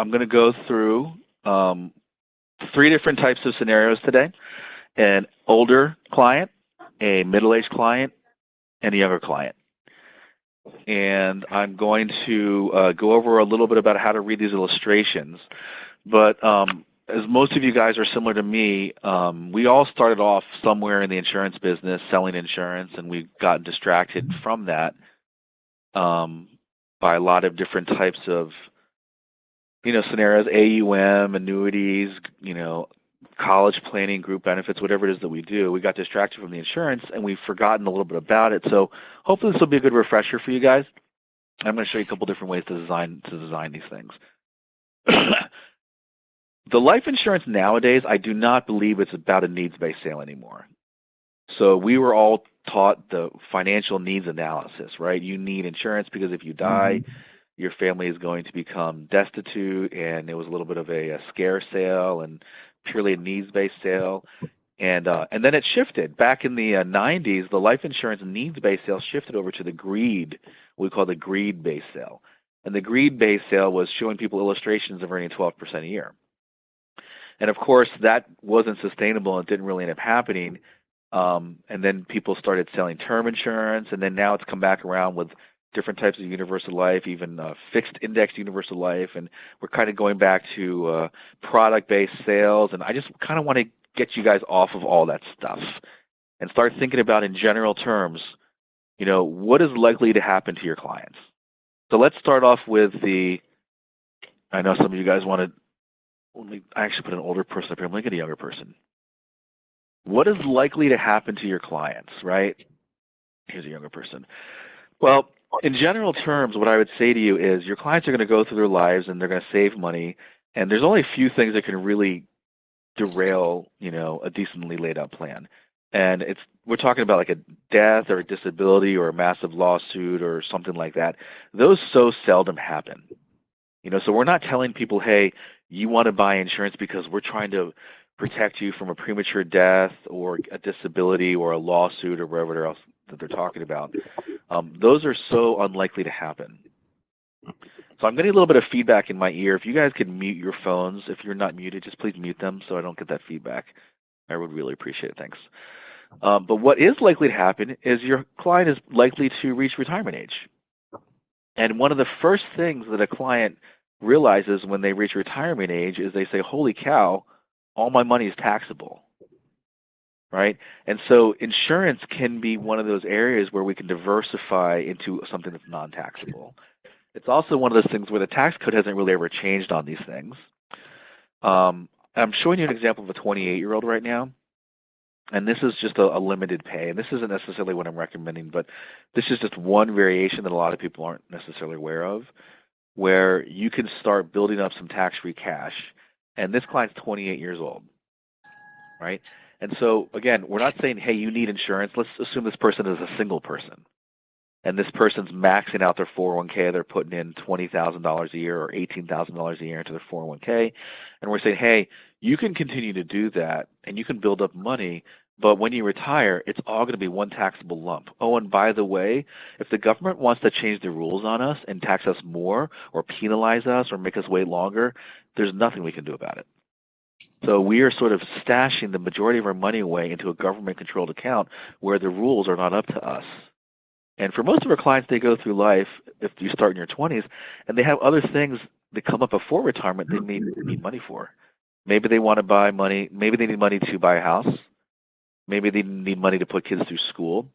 I'm going to go through three different types of scenarios today: an older client, a middle-aged client, and a younger client. And I'm going to go over a little bit about how to read these illustrations. But as most of you guys are similar to me, we all started off somewhere in the insurance business selling insurance, and we've gotten distracted from that by a lot of different types of scenarios, AUM, annuities, college planning, group benefits, whatever it is that we do. We got distracted from the insurance, and we've forgotten a little bit about it. So hopefully this will be a good refresher for you guys. I'm going to show you a couple different ways to design these things. The life insurance nowadays, I do not believe it's about a needs-based sale anymore. So we were all taught the financial needs analysis, right? You need insurance because if you die, your family is going to become destitute, and it was a little bit of a scare sale and purely a needs-based sale. And then it shifted. Back in the 90s, the life insurance needs-based sale shifted over to the greed, what we call the greed-based sale. And the greed-based sale was showing people illustrations of earning 12% a year. And of course, that wasn't sustainable and it didn't really end up happening. And then people started selling term insurance, and then now it's come back around with different types of universal life, even fixed index universal life, and we're kind of going back to product-based sales. And I just kind of want to get you guys off of all that stuff and start thinking about, in general terms, what is likely to happen to your clients. So let's start off with I know some of you guys want to. I actually put an older person up here. I'm going to get a younger person. What is likely to happen to your clients, right? Here's a younger person. Well, in general terms, what I would say to you is your clients are going to go through their lives and they're going to save money, and there's only a few things that can really derail, a decently laid out plan. And we're talking about like a death or a disability or a massive lawsuit or something like that. Those so seldom happen. So we're not telling people, hey, you want to buy insurance because we're trying to protect you from a premature death or a disability or a lawsuit or whatever else that they're talking about. Those are so unlikely to happen. So I'm getting a little bit of feedback in my ear. If you guys could mute your phones, if you're not muted, just please mute them so I don't get that feedback. I would really appreciate it. Thanks. But what is likely to happen is your client is likely to reach retirement age. And one of the first things that a client realizes when they reach retirement age is they say, holy cow, all my money is taxable, right? And so insurance can be one of those areas where we can diversify into something that's non-taxable. It's also one of those things where the tax code hasn't really ever changed on these things. I'm showing you an example of a 28-year-old right now, and this is just a limited pay. And this isn't necessarily what I'm recommending, but this is just one variation that a lot of people aren't necessarily aware of, where you can start building up some tax-free cash. And this client's 28 years old, right? And so, again, we're not saying, hey, you need insurance. Let's assume this person is a single person, and this person's maxing out their 401k. They're putting in $20,000 a year or $18,000 a year into their 401k. And we're saying, hey, you can continue to do that, and you can build up money, but when you retire, it's all going to be one taxable lump. Oh, and by the way, if the government wants to change the rules on us and tax us more or penalize us or make us wait longer, there's nothing we can do about it. So we are sort of stashing the majority of our money away into a government-controlled account where the rules are not up to us. And for most of our clients, they go through life, if you start in your 20s, and they have other things that come up before retirement they need money for. Maybe they want to buy money. Maybe they need money to buy a house. Maybe they need money to put kids through school.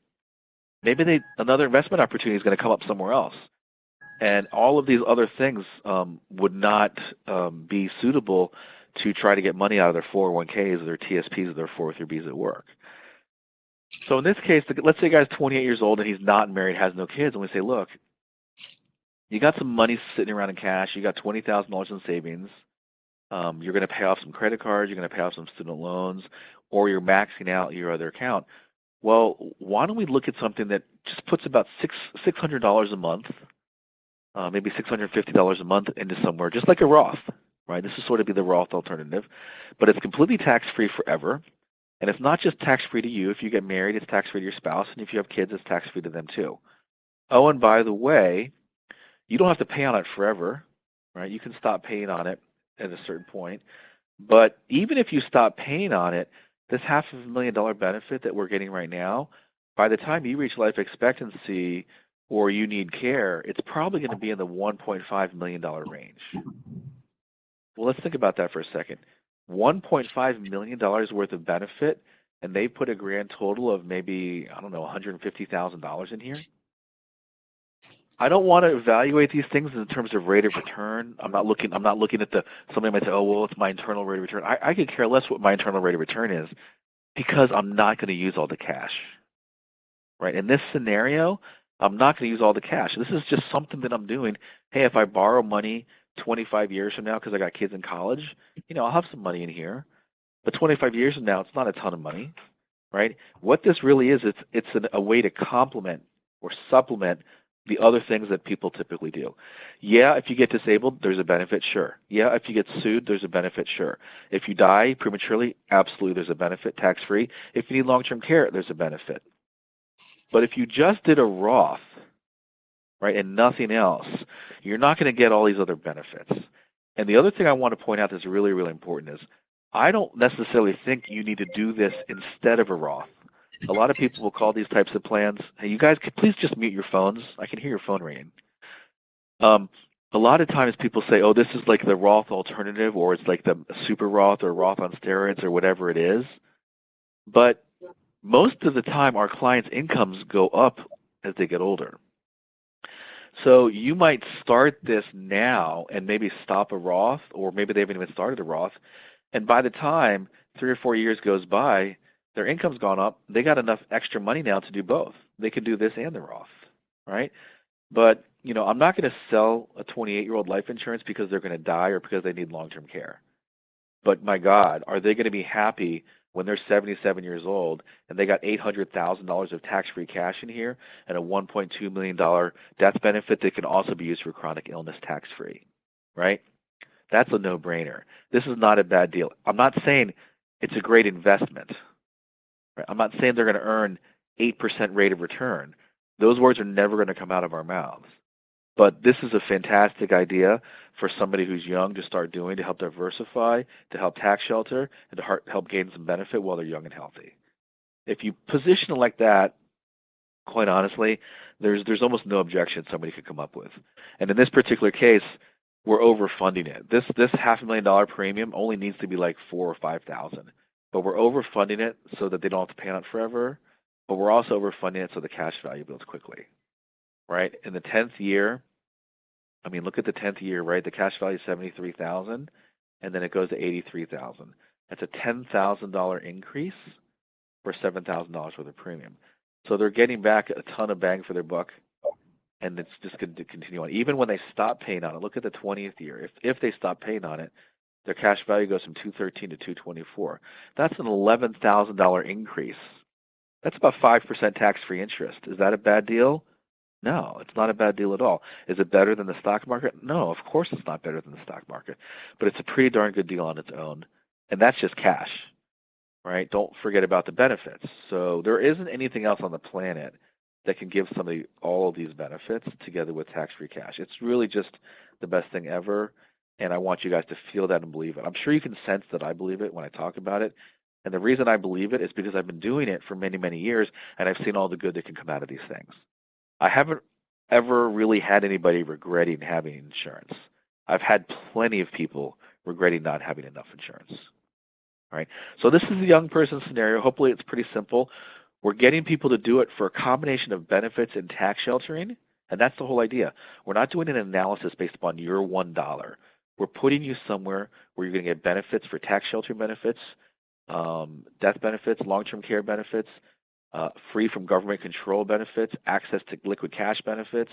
Maybe another investment opportunity is going to come up somewhere else. And all of these other things would not be suitable to try to get money out of their 401ks or their TSPs or their 403bs at work. So in this case, let's say a guy's 28 years old and he's not married, has no kids, and we say, look, you got some money sitting around in cash, you got $20,000 in savings, you're going to pay off some credit cards, you're going to pay off some student loans, or you're maxing out your other account. Well, why don't we look at something that just puts about $600 a month, maybe $650 a month into somewhere, just like a Roth, right? This is sort of be the Roth alternative, but it's completely tax-free forever. And it's not just tax-free to you. If you get married, it's tax-free to your spouse. And if you have kids, it's tax-free to them too. Oh, and by the way, you don't have to pay on it forever. right? You can stop paying on it at a certain point. But even if you stop paying on it, this $500,000 benefit that we're getting right now, by the time you reach life expectancy or you need care, it's probably going to be in the $1.5 million range. Well, let's think about that for a second. $1.5 million worth of benefit, and they put a grand total of maybe, I don't know, $150,000 in here. I don't want to evaluate these things in terms of rate of return. I'm not looking at somebody might say, oh, well, it's my internal rate of return. I could care less what my internal rate of return is because I'm not going to use all the cash, right? In this scenario, I'm not going to use all the cash. This is just something that I'm doing. Hey, if I borrow money 25 years from now because I got kids in college, I'll have some money in here. But 25 years from now, it's not a ton of money, right? What this really is, it's a way to complement or supplement the other things that people typically do. Yeah, if you get disabled, there's a benefit, sure. Yeah, if you get sued, there's a benefit, sure. If you die prematurely, absolutely there's a benefit, tax-free. If you need long-term care, there's a benefit. But if you just did a Roth, right, and nothing else, you're not going to get all these other benefits. And the other thing I want to point out that's really, really important is I don't necessarily think you need to do this instead of a Roth. A lot of people will call these types of plans, hey, you guys, could please just mute your phones. I can hear your phone ringing. A lot of times people say, oh, this is like the Roth alternative, or it's like the super Roth or Roth on steroids or whatever it is. But most of the time, our clients' incomes go up as they get older. So you might start this now and maybe stop a Roth, or maybe they haven't even started a Roth. And by the time 3 or 4 years goes by, their income's gone up. They got enough extra money now to do both. They could do this and the Roth, right? But, I'm not going to sell a 28-year-old life insurance because they're going to die or because they need long-term care. But my God, are they going to be happy when they're 77 years old and they got $800,000 of tax-free cash in here and a $1.2 million death benefit that can also be used for chronic illness tax-free, right? That's a no-brainer. This is not a bad deal. I'm not saying it's a great investment. Right? I'm not saying they're going to earn 8% rate of return. Those words are never going to come out of our mouths. But this is a fantastic idea for somebody who's young to start doing to help diversify, to help tax shelter, and to help gain some benefit while they're young and healthy. If you position it like that, quite honestly, there's almost no objection somebody could come up with. And in this particular case, we're overfunding it. This $500,000 premium only needs to be like $4,000 or $5,000, but we're overfunding it so that they don't have to pay on it forever. But we're also overfunding it so the cash value builds quickly. Right? In the 10th year, look at the 10th year, right? The cash value is $73,000, and then it goes to $83,000. That's a $10,000 increase for $7,000 worth of premium. So they're getting back a ton of bang for their buck, and it's just going to continue on. Even when they stop paying on it, look at the 20th year. If they stop paying on it, their cash value goes from $213 to $224. That's an $11,000 increase. That's about 5% tax-free interest. Is that a bad deal? No, it's not a bad deal at all. Is it better than the stock market? No, of course it's not better than the stock market, but it's a pretty darn good deal on its own, and that's just cash, right? Don't forget about the benefits. So there isn't anything else on the planet that can give somebody all of these benefits together with tax-free cash. It's really just the best thing ever, and I want you guys to feel that and believe it. I'm sure you can sense that I believe it when I talk about it, and the reason I believe it is because I've been doing it for many, many years, and I've seen all the good that can come out of these things. I haven't ever really had anybody regretting having insurance. I've had plenty of people regretting not having enough insurance. All right. So this is a young person scenario. Hopefully it's pretty simple. We're getting people to do it for a combination of benefits and tax sheltering, and that's the whole idea. We're not doing an analysis based upon your $1. We're putting you somewhere where you're going to get benefits for tax sheltering benefits, death benefits, long-term care benefits, free from government control benefits, access to liquid cash benefits,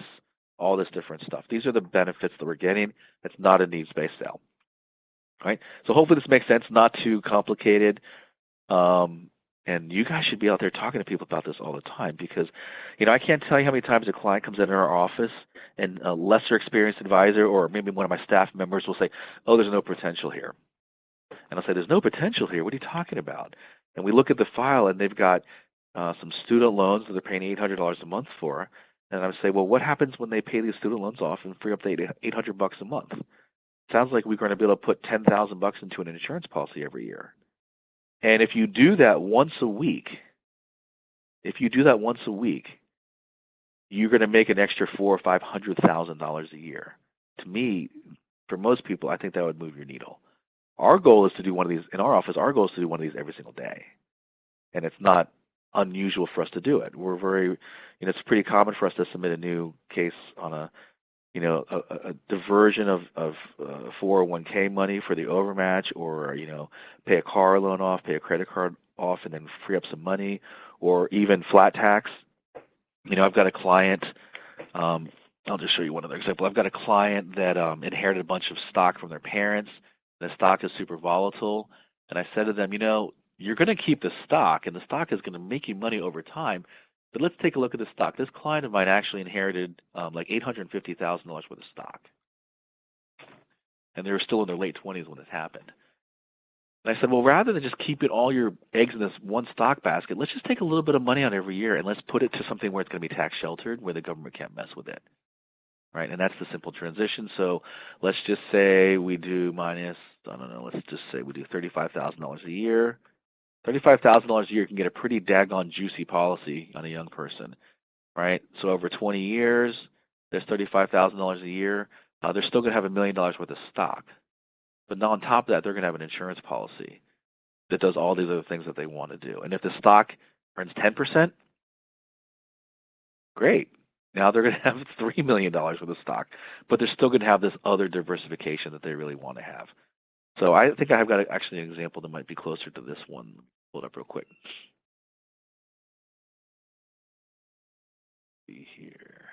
all this different stuff. These are the benefits that we're getting. It's not a needs-based sale. All right? So hopefully this makes sense, not too complicated. And you guys should be out there talking to people about this all the time because, I can't tell you how many times a client comes into our office and a lesser experienced advisor or maybe one of my staff members will say, oh, there's no potential here. And I'll say, there's no potential here. What are you talking about? And we look at the file and they've got some student loans that they're paying $800 a month for, and I would say, well, what happens when they pay these student loans off and free up the $800 a month? sounds like we're going to be able to put $10,000 into an insurance policy every year. And if you do that once a week, you're going to make an extra $400,000 or $500,000 a year. To me, for most people, I think that would move your needle. Our goal is to do one of these in our office. Our goal is to do one of these every single day, and it's not unusual for us to do it. We're very, it's pretty common for us to submit a new case on a diversion of 401k money for the overmatch, or pay a car loan off, pay a credit card off, and then free up some money, or even flat tax. I've got a client. I'll just show you one other example. I've got a client that inherited a bunch of stock from their parents. The stock is super volatile, and I said to them, you're going to keep the stock, and the stock is going to make you money over time. But let's take a look at the stock. This client of mine actually inherited like $850,000 worth of stock, and they were still in their late 20s when this happened. And I said, well, rather than just keeping all your eggs in this one stock basket, let's just take a little bit of money out every year and let's put it to something where it's going to be tax sheltered, where the government can't mess with it, right? And that's the simple transition. So let's just say we do let's just say we do $35,000 a year. $35,000 a year can get a pretty daggone juicy policy on a young person, right? So over 20 years, there's $35,000 a year. They're still going to have $1 million worth of stock. But now on top of that, they're going to have an insurance policy that does all these other things that they want to do. And if the stock earns 10%, great. Now they're going to have $3 million worth of stock, but they're still going to have this other diversification that they really want to have. So I think I have got actually an example that might be closer to this one. Pull it up real quick. See here.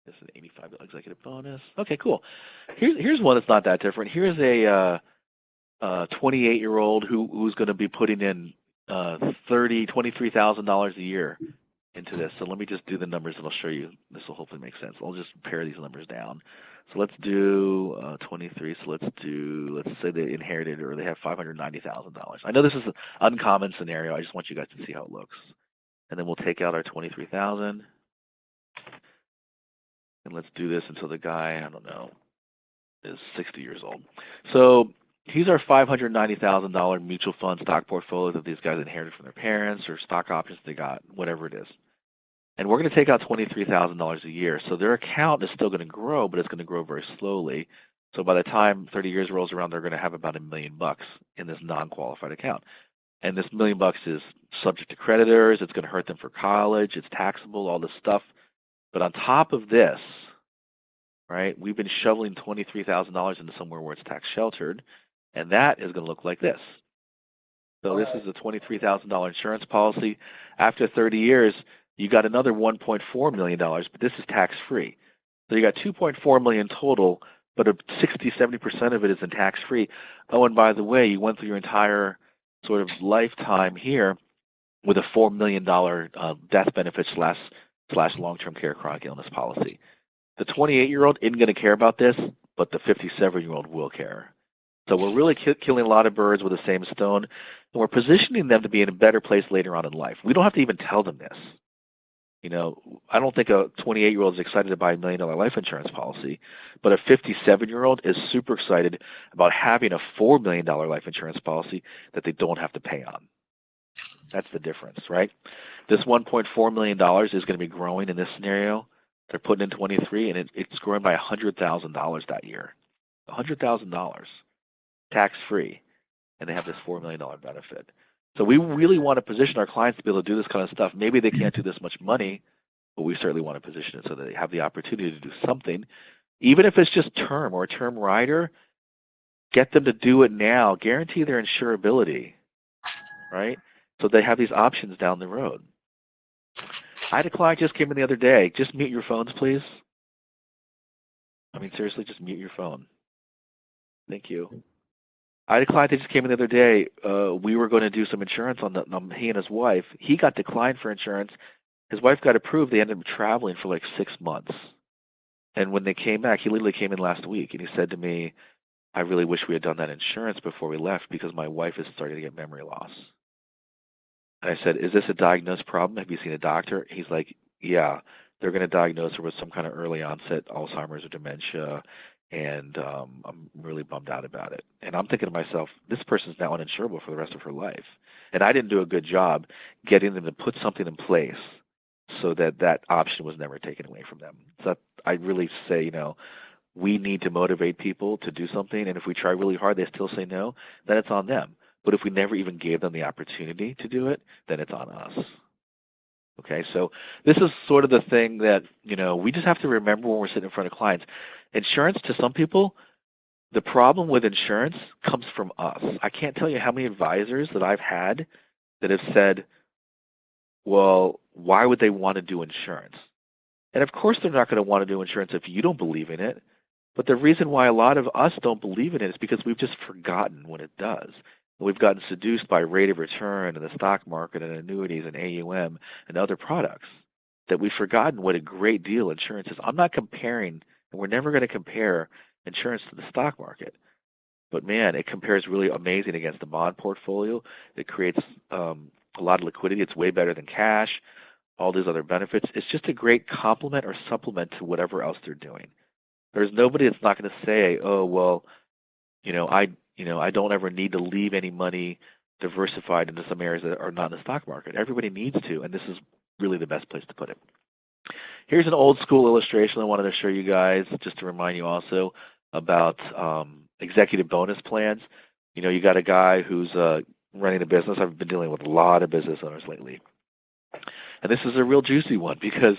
This is an $85 executive bonus. Okay, cool. Here's one that's not that different. Here's a 28-year-old who's going to be putting in $23,000 a year into this. So let me just do the numbers and I'll show you. This will hopefully make sense. I'll just pare these numbers down. So let's do 23. So let's say they inherited or they have $590,000. I know this is an uncommon scenario. I just want you guys to see how it looks. And then we'll take out our $23,000. And let's do this until the guy, is 60 years old. So here's our $590,000 mutual fund stock portfolio that these guys inherited from their parents or stock options they got, whatever it is. And we're going to take out $23,000 a year. So their account is still going to grow, but it's going to grow very slowly. So by the time 30 years rolls around, they're going to have about $1 million in this non-qualified account. And this $1 million is subject to creditors. It's going to hurt them for college. It's taxable, all this stuff. But on top of this, right, we've been shoveling $23,000 into somewhere where it's tax sheltered, and that is going to look like this. So this is a $23,000 insurance policy. After 30 years, you got another $1.4 million, but this is tax-free. So you got $2.4 million total, but 60-70% of it is in tax-free. Oh, and by the way, you went through your entire sort of lifetime here with a $4 million death benefit slash long-term care chronic illness policy. The 28-year-old isn't going to care about this, but the 57-year-old will care. So we're really killing a lot of birds with the same stone, and we're positioning them to be in a better place later on in life. We don't have to even tell them this. I don't think a 28-year-old is excited to buy $1 million life insurance policy, but a 57-year-old is super excited about having a $4 million life insurance policy that they don't have to pay on. That's the difference, right? This $1.4 million is going to be growing in this scenario. They're putting in 23, and it's growing by $100,000 that year. $100,000, tax-free, and they have this $4 million benefit. So we really want to position our clients to be able to do this kind of stuff. Maybe they can't do this much money, but we certainly want to position it so that they have the opportunity to do something. Even if it's just term or a term rider, get them to do it now. Guarantee their insurability, right? So they have these options down the road. I had a client just came in the other day. Just mute your phones, please. I mean, seriously, just mute your phone. Thank you. I had a client that just came in the other day. We were going to do some insurance on he and his wife. He got declined for insurance. His wife got approved. They ended up traveling for like 6 months. And when they came back, he literally came in last week, and he said to me, I really wish we had done that insurance before we left because my wife is starting to get memory loss. And I said, is this a diagnosed problem? Have you seen a doctor? He's like, yeah, they're going to diagnose her with some kind of early onset Alzheimer's or dementia. and I'm really bummed out about it. And I'm thinking to myself, this person's now uninsurable for the rest of her life, and I didn't do a good job getting them to put something in place so that that option was never taken away from them. So I really say, we need to motivate people to do something, and if we try really hard, they still say no, then it's on them. But if we never even gave them the opportunity to do it, then it's on us. Okay, so this is sort of the thing that, we just have to remember when we're sitting in front of clients. Insurance, to some people, the problem with insurance comes from us. I can't tell you how many advisors that I've had that have said, well, why would they want to do insurance? And of course they're not going to want to do insurance if you don't believe in it. But the reason why a lot of us don't believe in it is because we've just forgotten what it does. We've gotten seduced by rate of return and the stock market and annuities and AUM and other products that we've forgotten what a great deal insurance is. I'm not comparing, and we're never going to compare insurance to the stock market. But man, it compares really amazing against the bond portfolio. It creates a lot of liquidity. It's way better than cash, all these other benefits. It's just a great complement or supplement to whatever else they're doing. There's nobody that's not going to say, "Oh, well, I don't ever need to leave any money diversified into some areas that are not in the stock market." Everybody needs to, and this is really the best place to put it. Here's an old school illustration I wanted to show you guys, just to remind you also about executive bonus plans. You got a guy who's running a business. I've been dealing with a lot of business owners lately, and this is a real juicy one because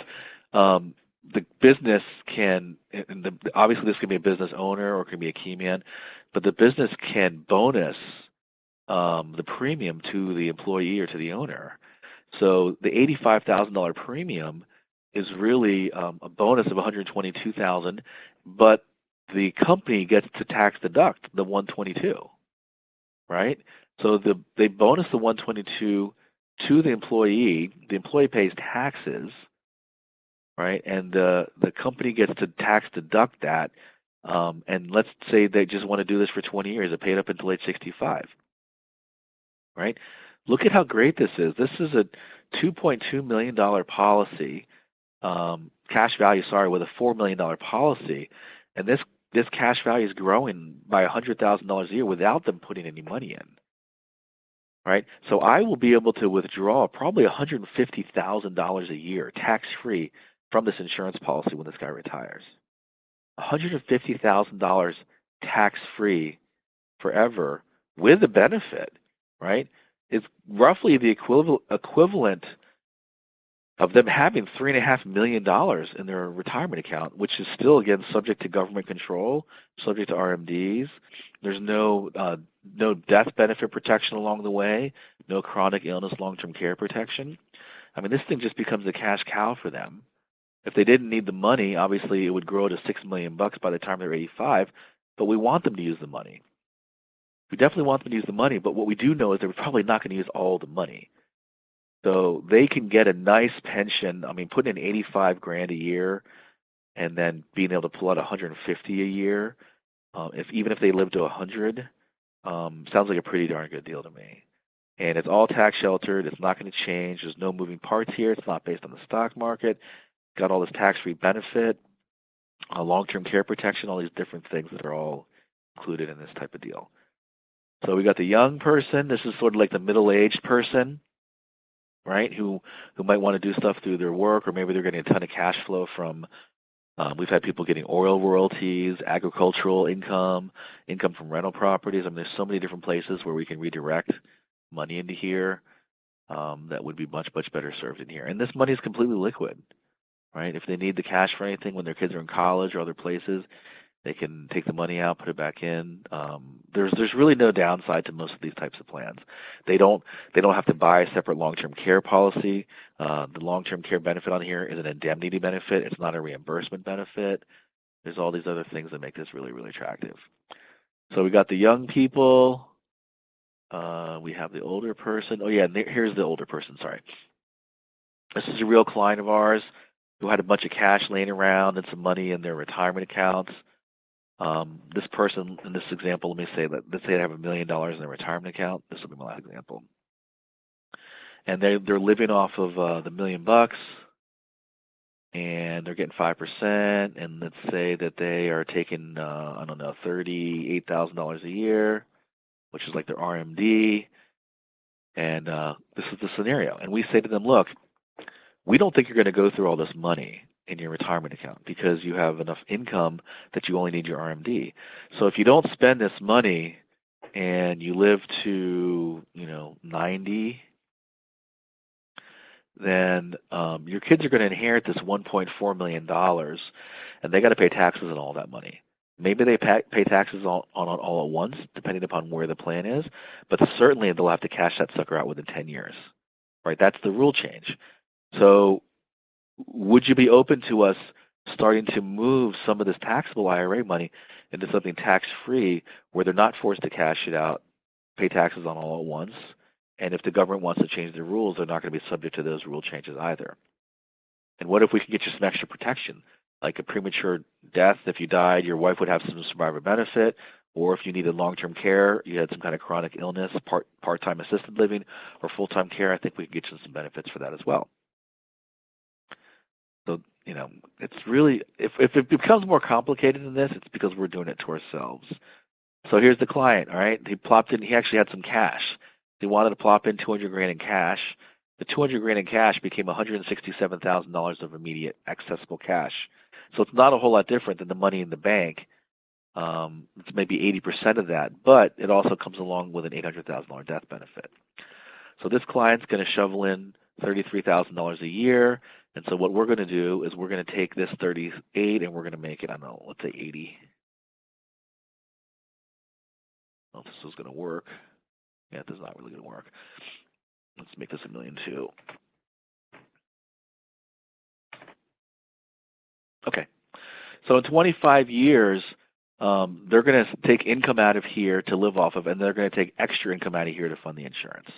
the business can, and obviously this can be a business owner or it can be a key man, but the business can bonus the premium to the employee or to the owner. So the $85,000 premium is really a bonus of $122,000, but the company gets to tax deduct the $122, right? So they bonus the $122 to the employee. The employee pays taxes, right? And the company gets to tax deduct that. And let's say they just want to do this for 20 years. They pay it up until age 65, right? Look at how great this is. This is a $2.2 million policy, cash value, with a $4 million policy. And this cash value is growing by $100,000 a year without them putting any money in, right? So I will be able to withdraw probably $150,000 a year tax-free from this insurance policy when this guy retires. $150,000 tax-free forever with a benefit, right? It's roughly the equivalent of them having $3.5 million in their retirement account, which is still, again, subject to government control, subject to RMDs. There's no death benefit protection along the way, no chronic illness long-term care protection. I mean, this thing just becomes a cash cow for them. If they didn't need the money, obviously it would grow to $6 million by the time they're 85, but we want them to use the money. We definitely want them to use the money, but what we do know is they're probably not going to use all the money. So they can get a nice pension. I mean, putting in $85,000 a year and then being able to pull out $150 a year, even if they live to 100, sounds like a pretty darn good deal to me. And it's all tax sheltered. It's not going to change. There's no moving parts here. It's not based on the stock market. Got all this tax-free benefit, long-term care protection, all these different things that are all included in this type of deal. So we got the young person. This is sort of like the middle-aged person, right, who might want to do stuff through their work, or maybe they're getting a ton of cash flow from, we've had people getting oil royalties, agricultural income from rental properties. I mean, there's so many different places where we can redirect money into here that would be much, much better served in here. And this money is completely liquid. Right? If they need the cash for anything when their kids are in college or other places, they can take the money out, put it back in. There's really no downside to most of these types of plans. They don't have to buy a separate long-term care policy. The long-term care benefit on here is an indemnity benefit. It's not a reimbursement benefit. There's all these other things that make this really, really attractive. So we got the young people. We have the older person. Oh yeah, here's the older person. Sorry. This is a real client of ours who had a bunch of cash laying around and some money in their retirement accounts. This person, in this example, let's say they have $1 million in their retirement account. This will be my last example. And they're living off of the $1 million. and they're getting 5%, and let's say that they are taking, I don't know, $38,000 a year, which is like their RMD, and this is the scenario. And we say to them, look, we don't think you're going to go through all this money in your retirement account because you have enough income that you only need your RMD. So if you don't spend this money and you live to, 90, then your kids are going to inherit this $1.4 million, and they got to pay taxes on all that money. Maybe they pay taxes all at once, depending upon where the plan is, but certainly they'll have to cash that sucker out within 10 years. Right? That's the rule change. So would you be open to us starting to move some of this taxable IRA money into something tax-free where they're not forced to cash it out, pay taxes on all at once, and if the government wants to change the rules, they're not going to be subject to those rule changes either. And what if we could get you some extra protection, like a premature death? If you died, your wife would have some survivor benefit, or if you needed long-term care, you had some kind of chronic illness, part-time assisted living, or full-time care, I think we could get you some benefits for that as well. So, it's really, if it becomes more complicated than this, it's because we're doing it to ourselves. So here's the client, all right? He plopped in, he actually had some cash. He wanted to plop in $200,000 in cash. The $200,000 in cash became $167,000 of immediate accessible cash. So it's not a whole lot different than the money in the bank. It's maybe 80% of that, but it also comes along with an $800,000 death benefit. So this client's going to shovel in $33,000 a year. And so what we're going to do is we're going to take this 38 and we're going to make it, I don't know, let's say 80. I don't know if this is going to work. Yeah, this is not really going to work. Let's make this $1.2 million. Okay. So in 25 years, they're going to take income out of here to live off of, and they're going to take extra income out of here to fund the insurance.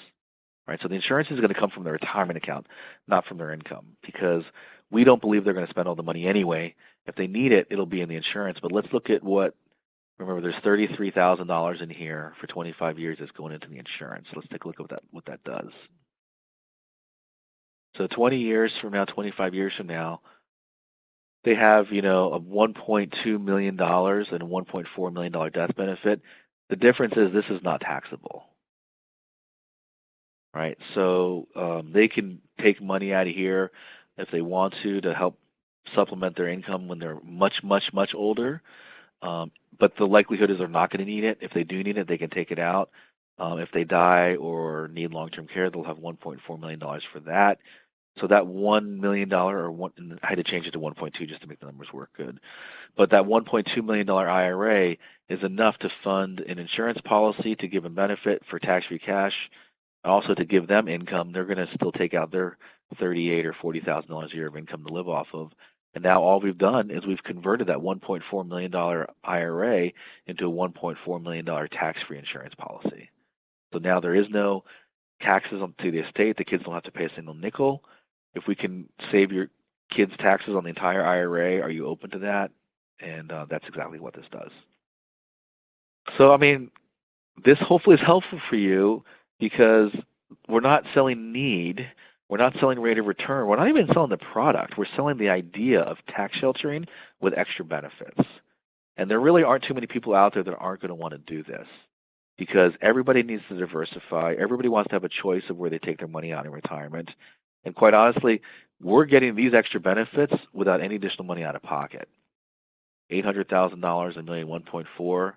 Right? So the insurance is going to come from their retirement account, not from their income, because we don't believe they're going to spend all the money anyway. If they need it, it'll be in the insurance. But let's look at remember, there's $33,000 in here for 25 years that's going into the insurance. So let's take a look at what that does. So 20 years from now, 25 years from now, they have, a $1.2 million and a $1.4 million death benefit. The difference is this is not taxable. Right? So they can take money out of here if they want to help supplement their income when they're much, much, much older. But the likelihood is they're not going to need it. If they do need it, they can take it out. If they die or need long-term care, they'll have $1.4 million for that. So that $1 million, I had to change it to 1.2 just to make the numbers work good. But that $1.2 million IRA is enough to fund an insurance policy to give them benefit for tax-free cash, also to give them income. They're going to still take out their $38,000 or $40,000 a year of income to live off of. And now all we've done is we've converted that $1.4 million IRA into a $1.4 million tax-free insurance policy. So now there is no taxes to the estate. The kids don't have to pay a single nickel. If we can save your kids' taxes on the entire IRA, are you open to that? And that's exactly what this does. So, this hopefully is helpful for you because we're not selling need. We're not selling rate of return. We're not even selling the product. We're selling the idea of tax sheltering with extra benefits. And there really aren't too many people out there that aren't going to want to do this because everybody needs to diversify. Everybody wants to have a choice of where they take their money out in retirement. And quite honestly, we're getting these extra benefits without any additional money out of pocket. $800,000, $1 million, 1.4.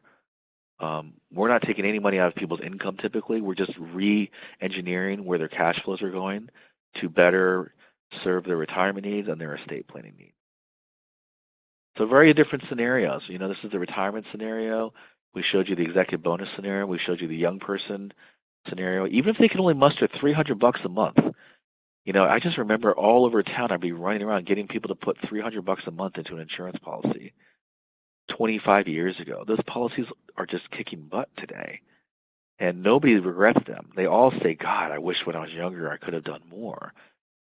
We're not taking any money out of people's income typically. We're just re-engineering where their cash flows are going to better serve their retirement needs and their estate planning needs. So very different scenarios. This is the retirement scenario. We showed you the executive bonus scenario. We showed you the young person scenario. Even if they can only muster $300 a month, I just remember all over town I'd be running around getting people to put $300 a month into an insurance policy 25 years ago. Those policies are just kicking butt today. And nobody regrets them. They all say, God, I wish when I was younger I could have done more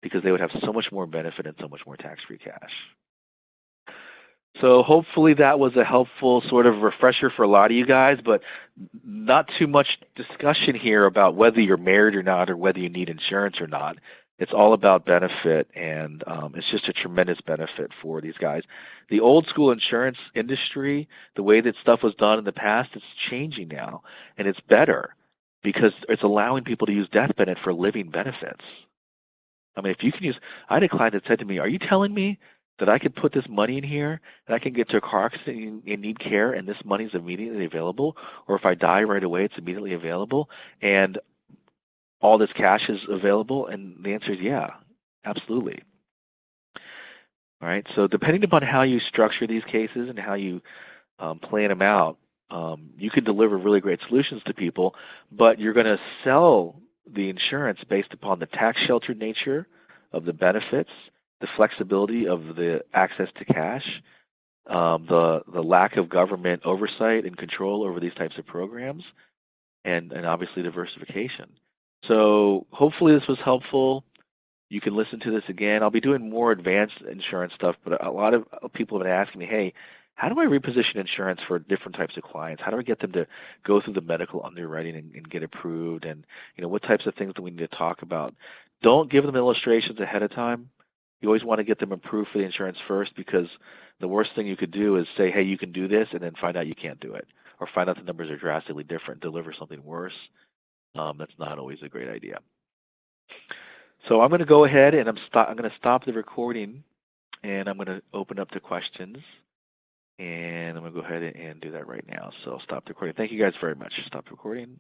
because they would have so much more benefit and so much more tax-free cash. So hopefully that was a helpful sort of refresher for a lot of you guys, but not too much discussion here about whether you're married or not or whether you need insurance or not. It's all about benefit, and it's just a tremendous benefit for these guys. The old school insurance industry, the way that stuff was done in the past, it's changing now, and it's better because it's allowing people to use death benefit for living benefits. I mean, if you can use, I had a client that said to me, "Are you telling me that I could put this money in here and I can get to a car accident and need care, and this money is immediately available, or if I die right away, it's immediately available, and all this cash is available?" And the answer is yeah, absolutely. All right. So depending upon how you structure these cases and how you plan them out, you can deliver really great solutions to people, but you're going to sell the insurance based upon the tax sheltered nature of the benefits, the flexibility of the access to cash, the lack of government oversight and control over these types of programs, and obviously diversification. So hopefully this was helpful. You can listen to this again. I'll be doing more advanced insurance stuff, but a lot of people have been asking me, hey, how do I reposition insurance for different types of clients? How do I get them to go through the medical underwriting and get approved? And what types of things do we need to talk about? Don't give them illustrations ahead of time. You always want to get them approved for the insurance first, because the worst thing you could do is say, hey, you can do this, and then find out you can't do it, or find out the numbers are drastically different, deliver something worse. That's not always a great idea. So I'm going to go ahead and I'm going to stop the recording, and I'm going to open up to questions. And I'm going to go ahead and do that right now. So I'll stop the recording. Thank you guys very much. Stop recording.